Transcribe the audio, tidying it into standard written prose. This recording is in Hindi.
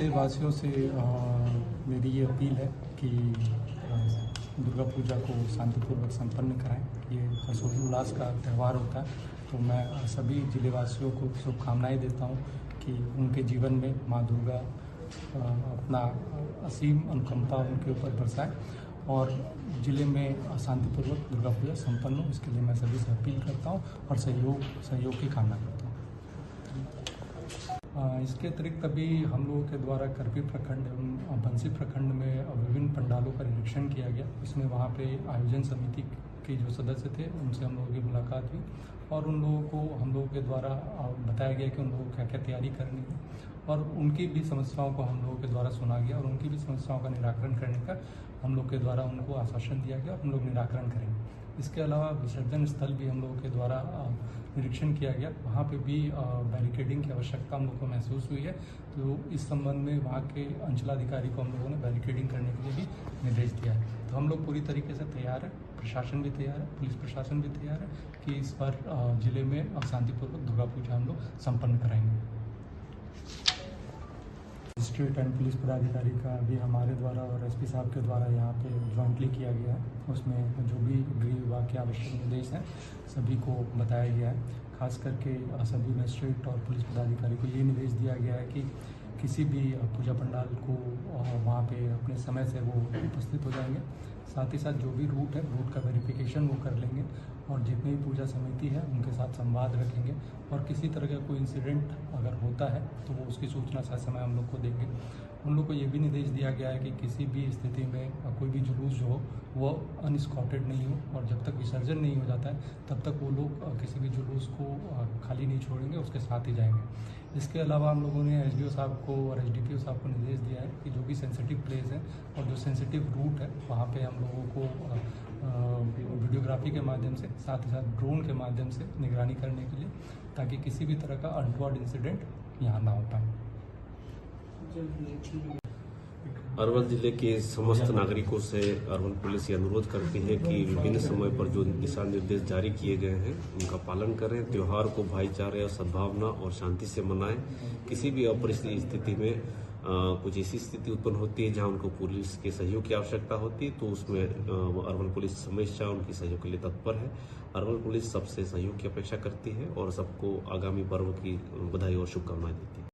जिले वासियों से मेरी ये अपील है कि दुर्गा पूजा को शांतिपूर्वक संपन्न कराएं। ये हर्षोल्लास का त्यौहार होता है, तो मैं सभी जिले वासियों को शुभकामनाएं देता हूं कि उनके जीवन में मां दुर्गा अपना असीम अनुकंपा उनके ऊपर बरसाए और जिले में शांतिपूर्वक दुर्गा पूजा संपन्न हो। इसके लिए मैं सभी से अपील करता हूं और सहयोग की कामना करता हूं। इसके अतिरिक्त अभी हम लोगों के द्वारा करपी प्रखंड एवं बंसी प्रखंड में विभिन्न पंडालों का निरीक्षण किया गया। इसमें वहाँ पे आयोजन समिति के जो सदस्य थे उनसे हम लोगों की मुलाकात हुई और उन लोगों को हम लोगों के द्वारा बताया गया कि उन लोगों को क्या क्या तैयारी करनी है और उनकी भी समस्याओं को हम लोगों के द्वारा सुना गया और उनकी भी समस्याओं का निराकरण करने का हम लोग के द्वारा उनको आश्वासन दिया गया और हम लोग निराकरण करेंगे। इसके अलावा विसर्जन स्थल भी हम लोगों के द्वारा निरीक्षण किया गया, वहाँ पे भी बैरिकेडिंग की आवश्यकता हम लोग को महसूस हुई है। तो इस संबंध में वहाँ के अंचलाधिकारी को हम लोगों ने बैरिकेडिंग करने के लिए भी निर्देश दिया है। तो हम लोग पूरी तरीके से तैयार है, प्रशासन भी तैयार है, पुलिस प्रशासन भी तैयार है कि इस बार जिले में शांतिपूर्वक दुर्गा पूजा हम लोग संपन्न कराएंगे। मजिस्ट्रेट एंड पुलिस पदाधिकारी का भी हमारे द्वारा और एसपी साहब के द्वारा यहाँ पे जॉइंटली किया गया है। उसमें जो भी गृह विभाग के आवश्यक निर्देश हैं सभी को बताया गया है। खास करके सभी मजिस्ट्रेट और पुलिस पदाधिकारी को ये निर्देश दिया गया है कि किसी भी पूजा पंडाल को वहाँ पे अपने समय से वो उपस्थित हो जाएंगे। साथ ही साथ जो भी रूट है, रूट का वेरिफिकेशन वो कर लेंगे और जितनी भी पूजा समिति है उनके साथ संवाद रखेंगे और किसी तरह का कोई इंसिडेंट अगर होता है तो वो उसकी सूचना समय हम लोग को देंगे। उन लोग को ये भी निर्देश दिया गया है कि किसी भी स्थिति में कोई भी जुलूस जो हो वो अनस्कॉटेड नहीं हो और जब तक विसर्जन नहीं हो जाता है तब तक वो लोग किसी भी जुलूस को खाली नहीं छोड़ेंगे, उसके साथ ही जाएंगे। इसके अलावा हम लोगों ने एसडीओ साहब को और एसडीपीओ साहब को निर्देश दिया है कि जो भी सेंसिटिव प्लेस है और जो सेंसिटिव रूट है वहाँ पे हम लोगों को वीडियोग्राफी के माध्यम से साथ ही साथ ड्रोन के माध्यम से निगरानी करने के लिए, ताकि किसी भी तरह का अनटोवर्ड इंसिडेंट यहाँ ना हो पाए। अरवल जिले के समस्त नागरिकों से अरवल पुलिस ये अनुरोध करती है कि विभिन्न समय पर जो दिशा निर्देश जारी किए गए हैं उनका पालन करें। त्योहार को भाईचारे और सद्भावना और शांति से मनाएं। किसी भी अपरिस्थिति स्थिति में कुछ ऐसी स्थिति उत्पन्न होती है जहां उनको पुलिस के सहयोग की आवश्यकता होती है, तो उसमें अरवल पुलिस हमेशा उनकी सहयोग के लिए तत्पर है। अरवल पुलिस सबसे सहयोग की अपेक्षा करती है और सबको आगामी पर्व की बधाई और शुभकामनाएं देती है।